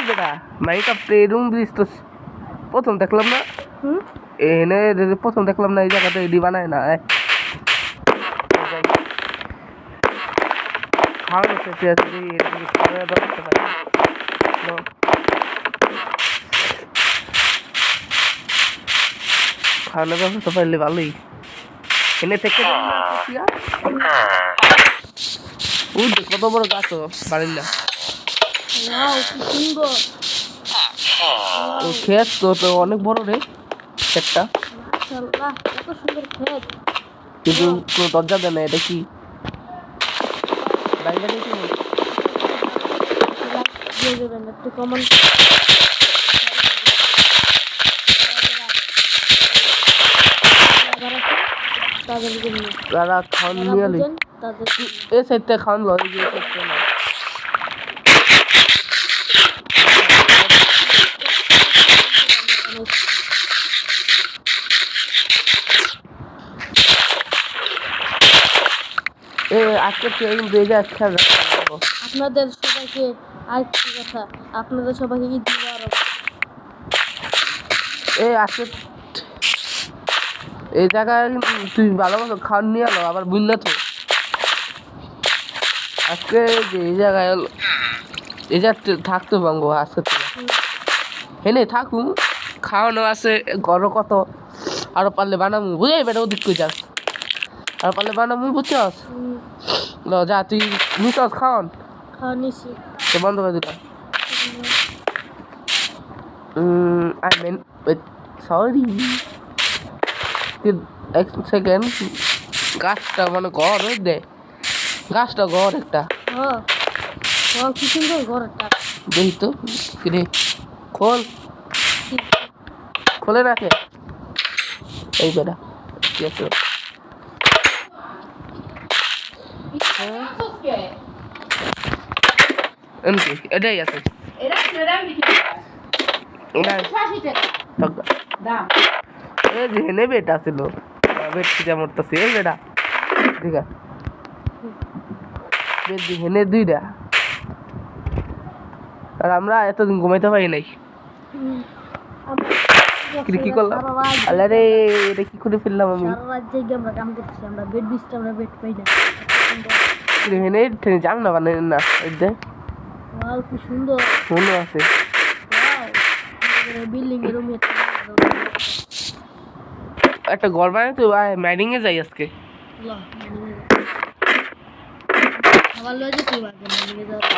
বেটা মাইনক্রাফট এরকম ব্রিজ তো প্রথম দেখলাম না। এনে প্রথম দেখলাম না এই জায়গাটা এডি বানায় না। খাওয়ানো শেষে আছে খাওয়ানোর ব্যবস্থা পাই খাওয়ানোর ব্যবস্থা পাইলে ভালোই। এনে থেকে কত বড় গাছ বাড়ির না ক্ষেত তো অনেক বড় রে ক্ষেতটা, কিন্তু কোনো দরজা দেয় না। এটা কি যারা খাওয়ান নিয়ে এই সাইডটা খাওয়ান লয় যে সাইডটা না। আপনাদের সবাইকে আরেকটি কথা, আপনাদের সবাইকে ঈদ মুবারক। আজকে এই জায়গায় তুই ভালোবাসো খাওয়ান নিয়ে এলো আবার বুঝলে তো আজকে যে এই জায়গায় এই জায়গা থাকতে পারবো আজকে হেনে থাকুন খাওয়ানো আছে গড় কত আরো পারলে বানাবো বুঝাই বেটা ওদিক কই যাস আর পারলে বানাবো বুঝছস যা তুই নিছস খাওয়ান নিছি তো বন্ধ করে দিলাম। I mean sorry এক সেকেন্ড গাছটা মানে ঘর ওই দে গাছটা ঘর একটা কি সুন্দর ঘরটা দেখি তো কিরে খোল খোলে রাখে এই বেটা কি আছে এমনি এটাই আছে এই যে হেনে বেটা ছিল বেট যেমন তো সেল বেটা ঠিক আছে বেট দি হেনে দুইটা আর আমরা এতদিন ঘুমাইতে পারি নাই কি করলাম আল্লাহ রে এটা কি করে ফেললাম আমি আমরা কাম করছি আমরা বেড বিছটা আমরা বেড পাই না হেনে ঠেনে যাং না মানে না দেখ ওয়াও কি সুন্দর মনে আছে বিল্ডিং এর রুম একটা ঘর বানাই তো মাইনিং এ যাই আজকে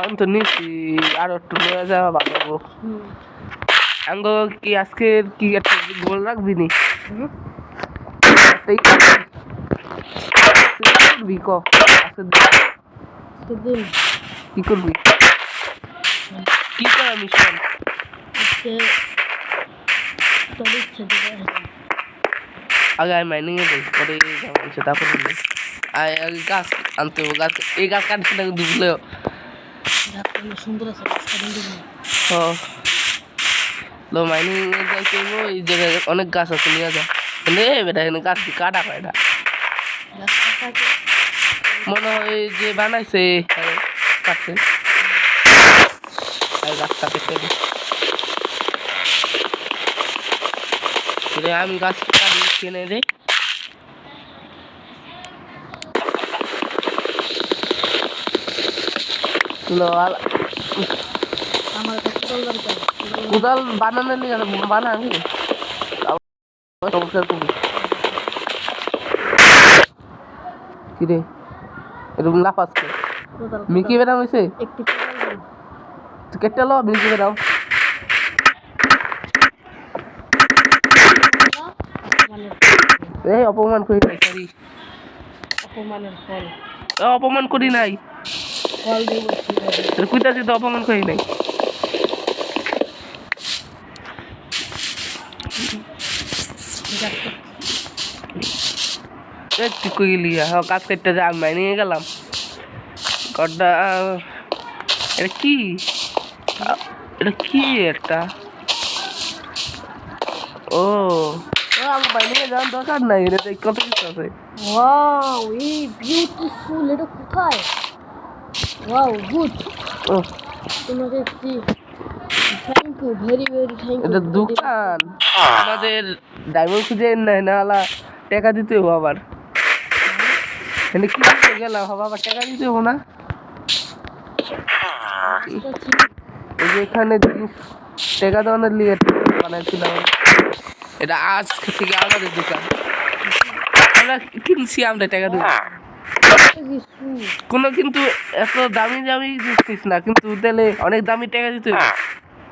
আমি তো নিচ্ছি আর একটু নিয়ে যাওয়া ভালো আঙ্গ কি আজকে কি একটা গোল রাখবি নি কি করবি কি করা মিশন আগে আমি মাইনিং এ যাই পরে তারপর গাছ আনতে হবে গাছ এই গাছ কাটছে না দুবলেও সুন্দর আছে মাইনিং এ যাই করবো এই জায়গায় অনেক গাছ আছে নিয়ে যা বেটা এখানে গাছ কাটা হয় না মনে হয় যে বানাইছে কাছে গাছটা কেটে আমি গাছ কাটি কিনে দে কোদাল বানানো নিয়ে বানানি কিরে এরকম লাফ আসছে মিকি বেরাম হয়েছে কেটে লো মিকি বেরাম এই অপমান করি নাই সরি অপমানের ফল অপমান করি নাই ফল দেব কইতাছি তো অপমান করি নাই তুই কই গেলি কাজ করতে যা আমি নিয়ে গেলাম কড্ডা এটা কি একটা ও আমার বাইরে যাওয়ার দরকার নাই এটা কত কিছু আছে ওয়াও এই বিউটিফুল এটা কোথায় ওয়াও গুড তোমাকে কি ভেরি ভেরি থ্যাংক এটা ইউ। দোকান আমাদের ডায়মন্ড খুঁজে নেয় না হলা টাকা দিতে হবো আবার এখানে কি করতে গেলাম হবে আবার টাকা দিতে হবো না এই যে এখানে জিনিস টাকা দেওয়ানোর লিগে বানাইছিলাম এটা আজ থেকে আমাদের দোকান আমরা কিনছি আমরা টাকা দেবো কোনো কিন্তু এত দামি দামি জিনিস না কিন্তু দিলে অনেক দামি টাকা দিতে হবে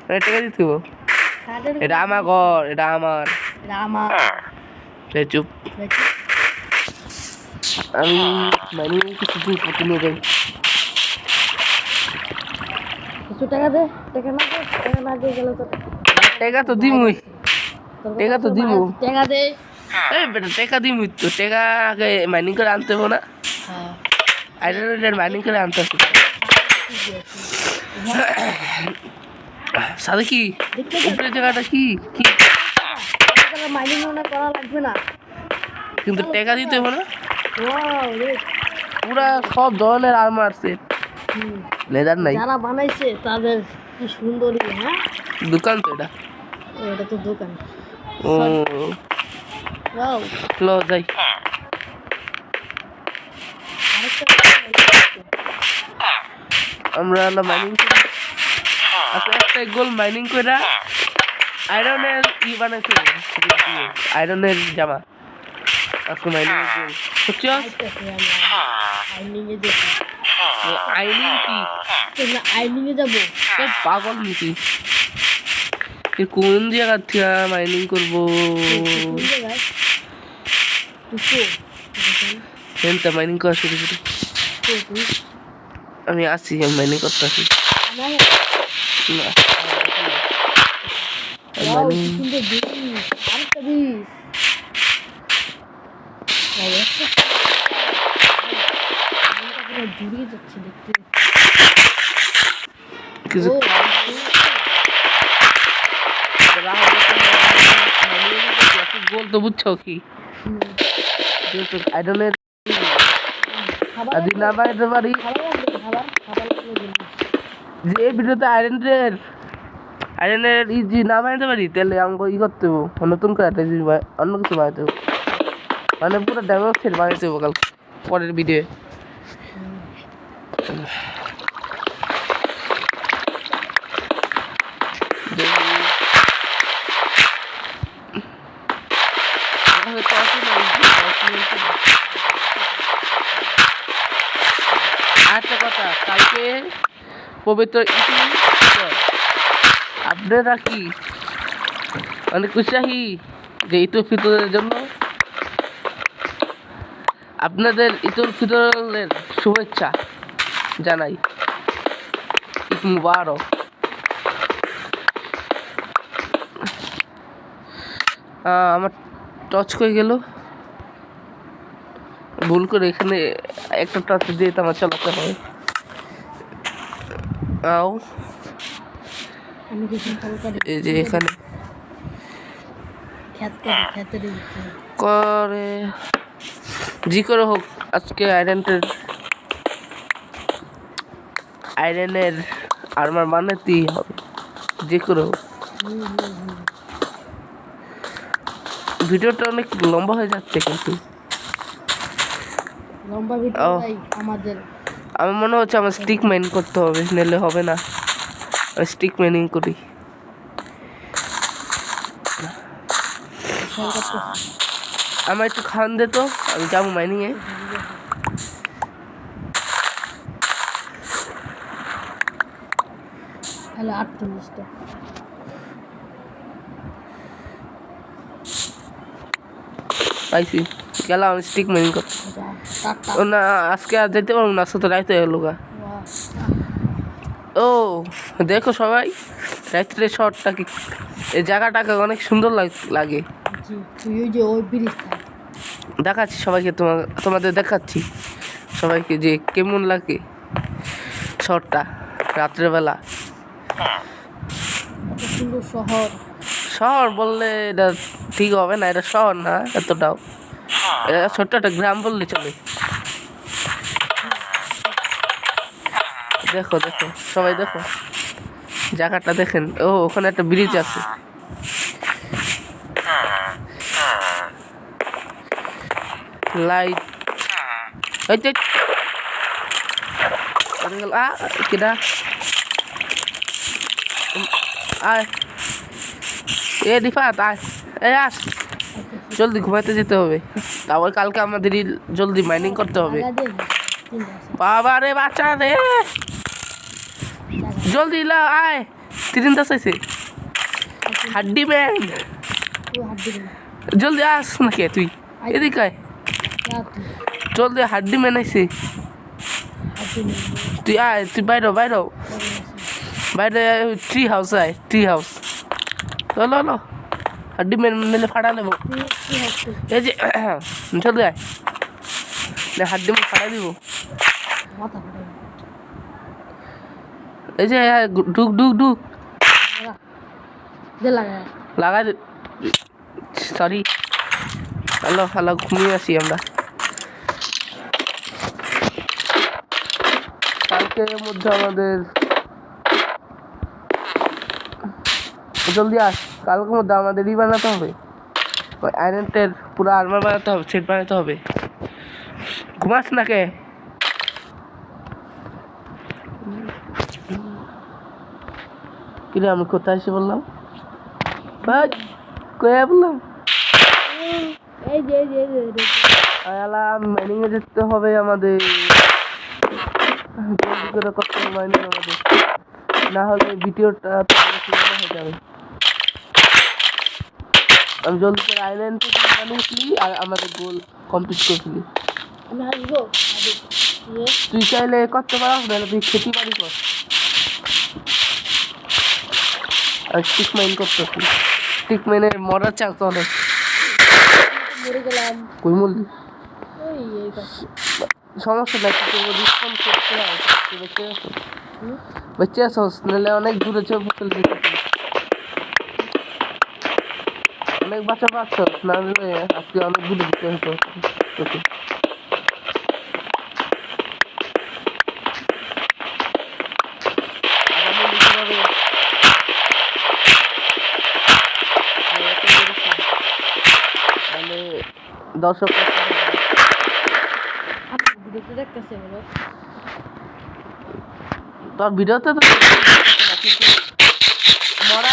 অনেক টাকা দিতে হবে এটা আমার ঘর এটা আমার এই চুপ আমি মানে কিছু জিনিসপত্র নিয়ে যাই কিছু টাকা দে, টাকা না দে, টাকা না দিয়ে গেলে তো টাকা তো দিমুই টাকা তো দিমু টাকা দে। এই বেটা টাকা দিমুই তো টাকা আগে মাইনিং করে আনতে হবে না হ্যাঁ আইডেন্টিটি মাইনিং করে আনতে হবে সাথে কি উপরে জায়গাটা কি কি মাইনিং মনে করা লাগবে না। কিন্তু টাকা দিতে হবে না ওয়াও রে, পুরা সব ধরনের আর্মার সেট লেদার নাই যারা বানাইছে তাদের কি সুন্দর হ্যাঁ দোকান তো এটা এটা তো দোকান। ও ওয়াও লো যাই আমরা হলো মাইনিং করি আচ্ছা একটা গোল মাইনিং করে আয়রনের ই বানাইতে আয়রনের জামা আজকে মাইনিং বুঝছো আইনিং এ দেখি আইনিং কি আইনিং এ যাবো তো পাগল নাকি এ কোন জায়গা থেকে মাইনিং করবো কোন জায়গায় তুই এনটা মাইনিং করা শুরু করি আমি আসি আমি মাইনিং করতে আসি আমার না ওয়াও কি mining- সুন্দর দিস আরেকটা দিস ওয়াও একটা পুরো জুড়িয়ে যাচ্ছে দেখতে কিছু ও গোল তো বুঝছো কি আইডলের খাবার আদি না বাইতে পারি খাবার লাগবে খাবার খাবার লাগবে যে ভিডিওতে আয়রনের ইজি না বানাতে পারি তাহলে আমাকে ই করতে হবো নতুন করে একটা জিনিস অন্য কিছু বানাতে হবো মানে পুরো ডেভেলপ সেট বানাতে হবো কাল পরের ভিডিও আরেকটা কথা কালকে পবিত্র আপনারা কি অনেক উৎসাহী যে ঈদুল ফিতরের জন্য আপনাদের ঈদুল ফিতরের শুভেচ্ছা জানাই ঈদ মুবারক আমার টচ করে গেল ভুল করে এখানে একটা টচ দিয়ে তো আমার চালাতে হয় আও আমি কিছু হালকা এই যে এখানে খেতে করে জি করে হোক আজকে আয়রনের আর্মার বানাতেই হবে যে করে হোক ভিডিওটা অনেক লম্বা হয়ে যাচ্ছে কিন্তু লম্বা ভিডিও আমাদের আমার মনে হচ্ছে আমার স্টিক মাইন করতে হবে নাহলে হবে না স্টিক মাইনিং করি আমার একটু খান দে তো আমি যাবো মাইনিংয়ে তাহলে 48টা পাইছি গেলাম আমি স্টিক মাইনিং করতে টাটা ও না আজকে আর যেতে পারবো না আজকে তো রাইতে গেল গা ও দেখো সবাই রাত্রে শর্টটা কি এই জায়গাটাকে অনেক সুন্দর লাগে জি তুই ওই যে ওই ব্রিজ দেখাচ্ছি সবাইকে তোমাদের দেখাচ্ছি সবাইকে যে কেমন লাগে শহরটা রাত্রেবেলা এত সুন্দর শহর শহর বললে এটা ঠিক হবে না এটা শহর না এতটাও এটা ছোট্ট একটা গ্রাম বললে চলে দেখো দেখো সবাই দেখো জায়গাটা দেখেন, ও ওখানে একটা ব্রিজ আছে। লাইট এই যে কেডা আয়, এ রিফাত আয়, এই আস, জলদি ঘুমাইতে যেতে হবে, তারপর কালকে আমাদের জলদি মাইনিং করতে হবে। বাবা রে বাচ্চা রে, জলদি লা আয়, তিরিন্দা চাইছে হাড্ডি ম্যান, জলদি আস নাকি তুই, এদিকে আয়, জলদি হাড্ডি ম্যান আইছে, তুই আয়, তুই বাইর বাইর বাইরে, ট্রি হাউস আয়, ট্রি হাউস, লো লো হাড্ডি ম্যান নিলে ফাটা নেবো, এই যে জলদি আয়, হাড্ডি ম্যান ফাটাই দিব, এই যে ঢুক ঢুক ঢুক লাগাই, সরি, হ্যালো হ্যালো, ঘুমিয়ে আসি আমরা। কালকের মধ্যে আমাদের জলদি আস, কালকের মধ্যে আমাদের বানাতে হবে, ওই আয়রনের পুরো আর্মার বানাতে হবে, সেট বানাতে হবে। ঘুমাস না কে? কিরে আমি কোথায় এসে বললাম, কয়ে বললাম মাইনিংয়ে যেতে হবে আমাদের, জলদি করে করতে হবে মাইনিং আমাদের, না হলে ভিডিওটা হয়ে যাবে। আমি জলদি করে আইল্যান্ড থেকে বানিয়ে ফেলি আর আমাদের গোল কমপ্লিট করে ফেলি। তুই চাইলে করতে পারস, নাহলে তুই খেতে পারি কর, আর স্টিক মাইন করতে, স্টিক মাইনের মরার চান্স অনেক। কই মরলি? সমস্যা নাই, রিসপন্স করতে হয়, বেঁচে আসস, নাহলে অনেক দূরে চলে ফেলতে, অনেক বাচ্চা পাচ্ছস, নাহলে আজকে অনেক দূরে দিতে হতো তোকে। দর্শক তোর ভিডিওতে তো মরা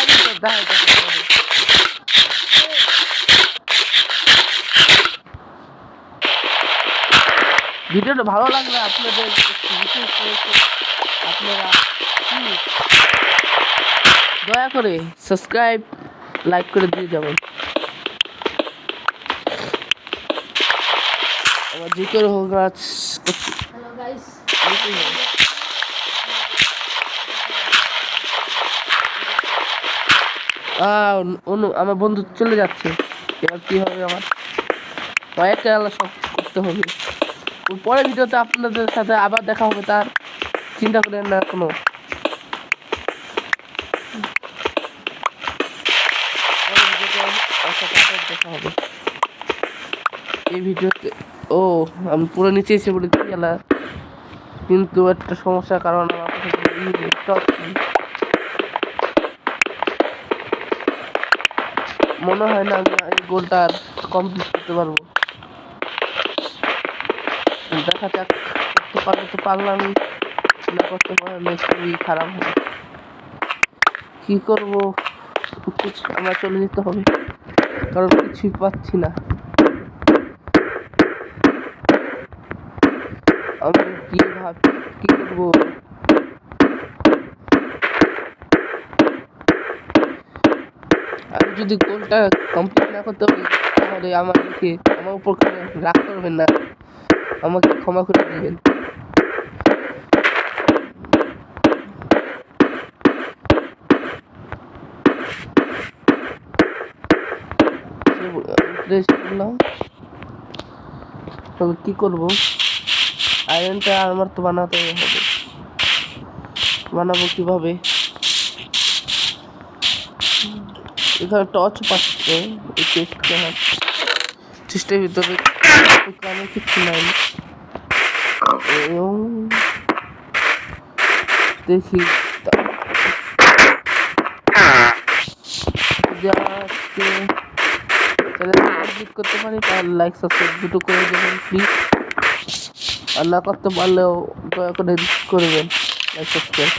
ভিডিওটা ভালো লাগলে আপনাদের আপনারা দয়া করে সাবস্ক্রাইব লাইক করে দিয়ে যাবেন। আমার যে কেউ হোক আমার বন্ধু চলে যাচ্ছে, এবার কি হবে, আমার কয়েকটা সব করতে হবে। পরের ভিডিওতে আপনাদের সাথে আবার দেখা হবে, তার চিন্তা করেন না কোনো। দেখা হবে এই ভিডিওতে। ও আমি পুরো নিচে এসে পড়েছি গেলা, কিন্তু একটা সমস্যার কারণ আমার মনে হয় না আমি এই গোলটা কমপ্লিট করতে পারবো। দেখা যাক, করতে পারবো তো পারলাম, না করতে পারলে খুবই খারাপ হবে। কি করবো, আমার চলে যেতে হবে, কারণ কিছুই পাচ্ছি না। আমি কি করবো, আমি যদি গোলটা কমপ্লিট না করতে পারি তাহলে আমার উপর রাগ করবেন না, আমাকে ক্ষমা করে দিবেন। তবে কি করবো, আয়রনটা আমার তো বানাতে হবে, বানাবো কিভাবে? এখানে টর্চ পাচ্ছে, এই চেষ্টার ভিতরে কিছু নাই, দেখি আজকে চ্যানেলটা কমপ্লিট করতে পারি তাহলে লাইক সাবস্ক্রাইব দুটো করে দেবেন প্লিজ, আর না করতে পারলেও দয়া করে করবেন लाइक सब्सक्राइब।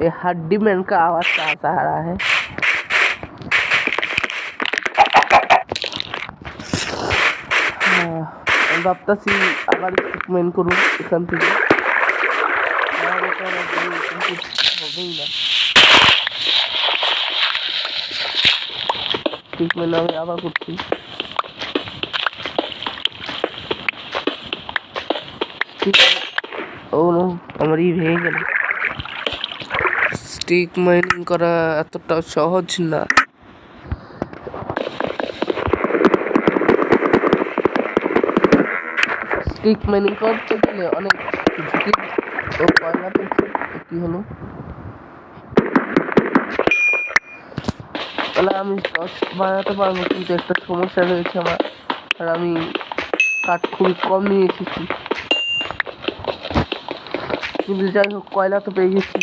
ये हड्डी मैन का आवाज कहाँ से आ रहा है? আমি ভাবতেছি আবার ট্রিটমেন্ট করুন এখান থেকে, হবেই না ট্রিটমেন্ট আমি আবার করছি। ও নো, আমার ভেঙে গেল। স্টিক মাইনিং করা এতটা সহজ না। স্টিক মাইনিং করতে গেলে অনেক ঝুঁকি ও কয়লা কি হলো, তাহলে আমি বানাতে পারবো, কিন্তু একটা সমস্যা রয়েছে আমার, আর আমি কাঠ খুবই কম নিয়ে এসেছি, কিন্তু যাই হোক কয়লা তো পেয়ে গেছি।